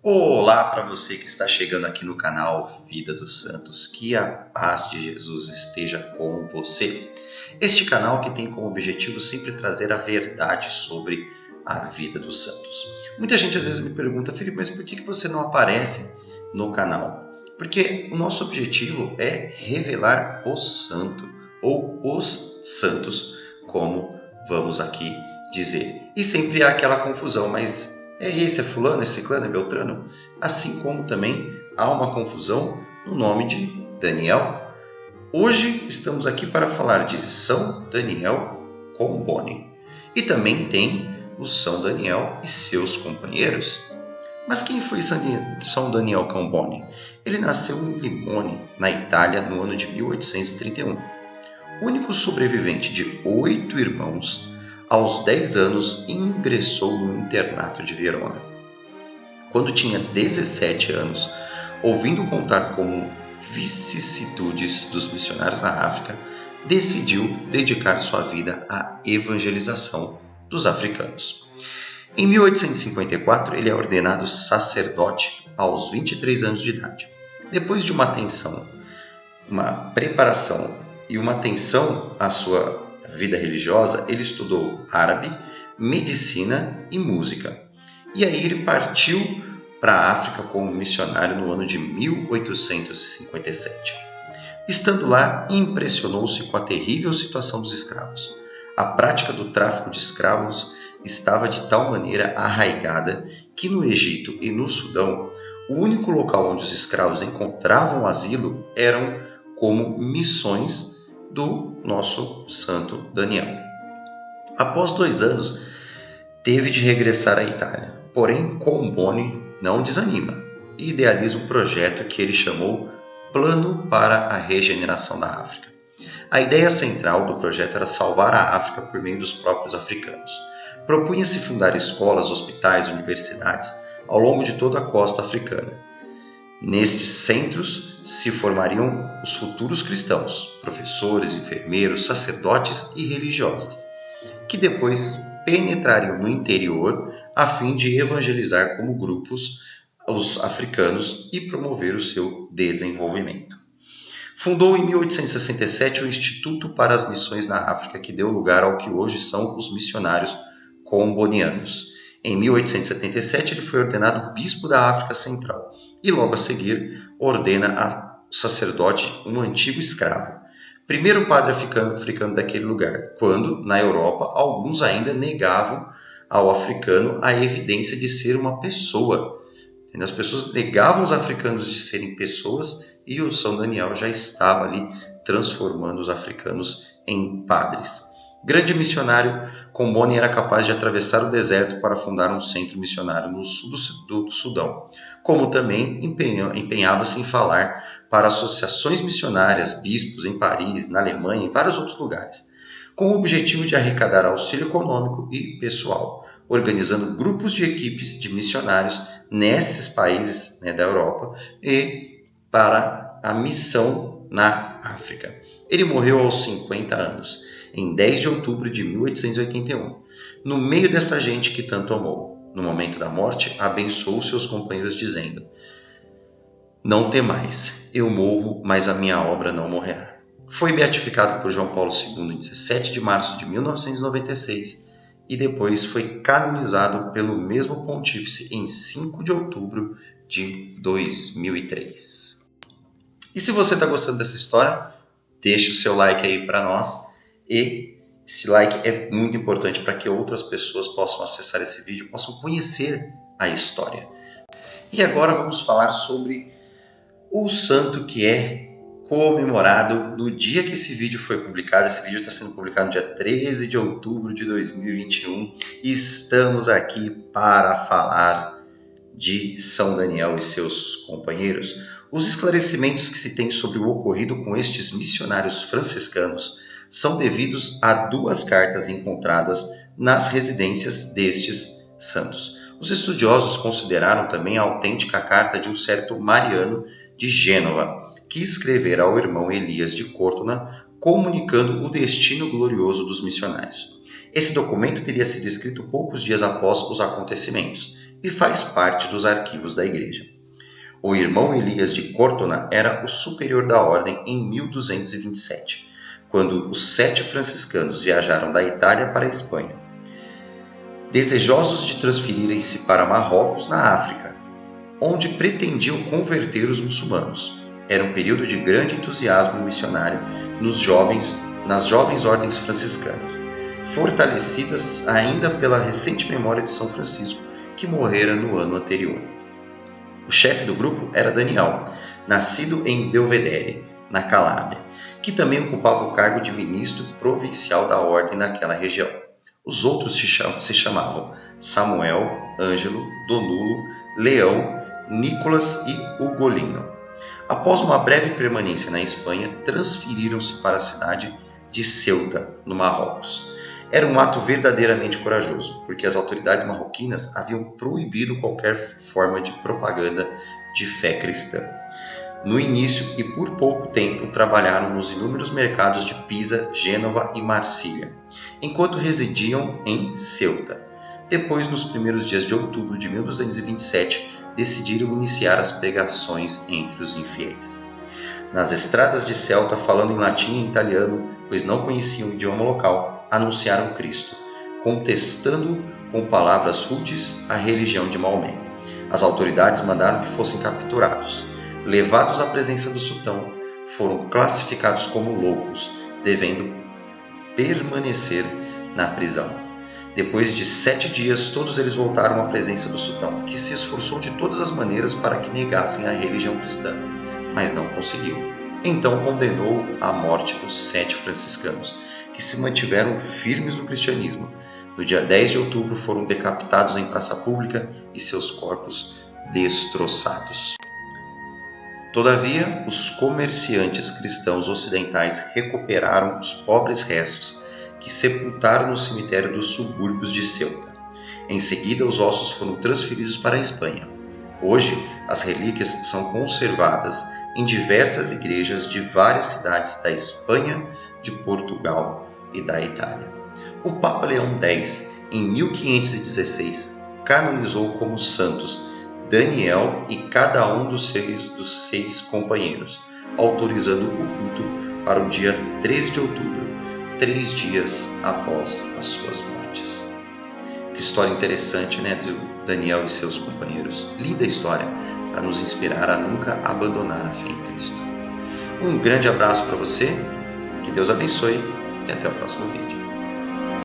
Olá para você que está chegando aqui no canal Vida dos Santos, que a paz de Jesus esteja com você. Este canal que tem como objetivo sempre trazer a verdade sobre a vida dos santos. Muita gente às vezes me pergunta, Felipe, mas por que você não aparece no canal? Porque o nosso objetivo é revelar o santo ou os santos, como vamos aqui dizer. E sempre há aquela confusão, mas é fulano, é ciclano, é beltrano? Assim como também há uma confusão no nome de Daniel. Hoje estamos aqui para falar de São Daniel Comboni. E também tem o São Daniel e seus companheiros. Mas quem foi São Daniel Comboni? Ele nasceu em Limone, na Itália, no ano de 1831. O único sobrevivente de 8 irmãos, aos 10 anos ingressou no internato de Verona. Quando tinha 17 anos, ouvindo contar como vicissitudes dos missionários na África, decidiu dedicar sua vida à evangelização dos africanos. Em 1854, ele é ordenado sacerdote aos 23 anos de idade. Depois de uma preparação e uma atenção à sua vida religiosa, ele estudou árabe, medicina e música. E aí ele partiu para a África como missionário no ano de 1857. Estando lá, impressionou-se com a terrível situação dos escravos. A prática do tráfico de escravos estava de tal maneira arraigada que no Egito e no Sudão, o único local onde os escravos encontravam asilo eram como missões do nosso santo Daniel. Após 2 anos, teve de regressar à Itália. Porém, Comboni não desanima e idealiza um projeto que ele chamou Plano para a Regeneração da África. A ideia central do projeto era salvar a África por meio dos próprios africanos. Propunha-se fundar escolas, hospitais, universidades ao longo de toda a costa africana. Nestes centros se formariam os futuros cristãos, professores, enfermeiros, sacerdotes e religiosas, que depois penetrariam no interior a fim de evangelizar como grupos os africanos e promover o seu desenvolvimento. Fundou em 1867 o Instituto para as Missões na África, que deu lugar ao que hoje são os missionários combonianos. Em 1877 ele foi ordenado bispo da África Central e logo a seguir ordena a sacerdote um antigo escravo, primeiro padre africano daquele lugar, quando, na Europa, alguns ainda negavam ao africano a evidência de ser uma pessoa. As pessoas negavam os africanos de serem pessoas e o São Daniel já estava ali transformando os africanos em padres. Grande missionário, Comboni era capaz de atravessar o deserto para fundar um centro missionário no sul do Sudão, como também empenhava-se em falar para associações missionárias, bispos em Paris, na Alemanha e em vários outros lugares, com o objetivo de arrecadar auxílio econômico e pessoal, organizando grupos de equipes de missionários nesses países da Europa e para a missão na África. Ele morreu aos 50 anos, em 10 de outubro de 1881, no meio dessa gente que tanto amou. No momento da morte, abençoou seus companheiros dizendo: "Não temais, eu morro, mas a minha obra não morrerá." Foi beatificado por João Paulo II em 17 de março de 1996 e depois foi canonizado pelo mesmo pontífice em 5 de outubro de 2003. E se você está gostando dessa história, deixe o seu like aí para nós, e esse like é muito importante para que outras pessoas possam acessar esse vídeo, possam conhecer a história. E agora vamos falar sobre o santo que é comemorado no dia que esse vídeo foi publicado. Esse vídeo está sendo publicado no dia 13 de outubro de 2021 e estamos aqui para falar de São Daniel e seus companheiros. Os esclarecimentos que se tem sobre o ocorrido com estes missionários franciscanos são devidos a 2 cartas encontradas nas residências destes santos. Os estudiosos consideraram também a autêntica carta de um certo Mariano de Gênova, que escrevera ao irmão Elias de Córtona, comunicando o destino glorioso dos missionários. Esse documento teria sido escrito poucos dias após os acontecimentos, e faz parte dos arquivos da Igreja. O irmão Elias de Cortona era o superior da ordem em 1227, quando os 7 franciscanos viajaram da Itália para a Espanha, desejosos de transferirem-se para Marrocos, na África, onde pretendiam converter os muçulmanos. Era um período de grande entusiasmo missionário nas jovens ordens franciscanas, fortalecidas ainda pela recente memória de São Francisco, que morrera no ano anterior. O chefe do grupo era Daniel, nascido em Belvedere, na Calábria, que também ocupava o cargo de ministro provincial da ordem naquela região. Os outros se chamavam Samuel, Ângelo, Donulo, Leão, Nicolas e Ugolino. Após uma breve permanência na Espanha, transferiram-se para a cidade de Ceuta, no Marrocos. Era um ato verdadeiramente corajoso, porque as autoridades marroquinas haviam proibido qualquer forma de propaganda de fé cristã. No início e por pouco tempo trabalharam nos inúmeros mercados de Pisa, Gênova e Marsilha, enquanto residiam em Ceuta. Depois, nos primeiros dias de outubro de 1227, decidiram iniciar as pregações entre os infiéis. Nas estradas de Ceuta, falando em latim e italiano, pois não conheciam o idioma local, anunciaram Cristo, contestando com palavras rudes a religião de Maomé. As autoridades mandaram que fossem capturados. Levados à presença do sultão, foram classificados como loucos, devendo permanecer na prisão. Depois de 7 dias, todos eles voltaram à presença do sultão, que se esforçou de todas as maneiras para que negassem a religião cristã, mas não conseguiu. Então condenou à morte os 7 franciscanos, que se mantiveram firmes no cristianismo. No dia 10 de outubro foram decapitados em praça pública e seus corpos destroçados. Todavia, os comerciantes cristãos ocidentais recuperaram os pobres restos que sepultaram no cemitério dos subúrbios de Ceuta. Em seguida, os ossos foram transferidos para a Espanha. Hoje, as relíquias são conservadas em diversas igrejas de várias cidades da Espanha, de Portugal e da Itália. O Papa Leão X, em 1516, canonizou como santos Daniel e cada um dos 6 companheiros, autorizando o culto para o dia 13 de outubro, 3 dias após as suas mortes. Que história interessante, né, de Daniel e seus companheiros. Linda história para nos inspirar a nunca abandonar a fé em Cristo. Um grande abraço para você, que Deus abençoe e até o próximo vídeo.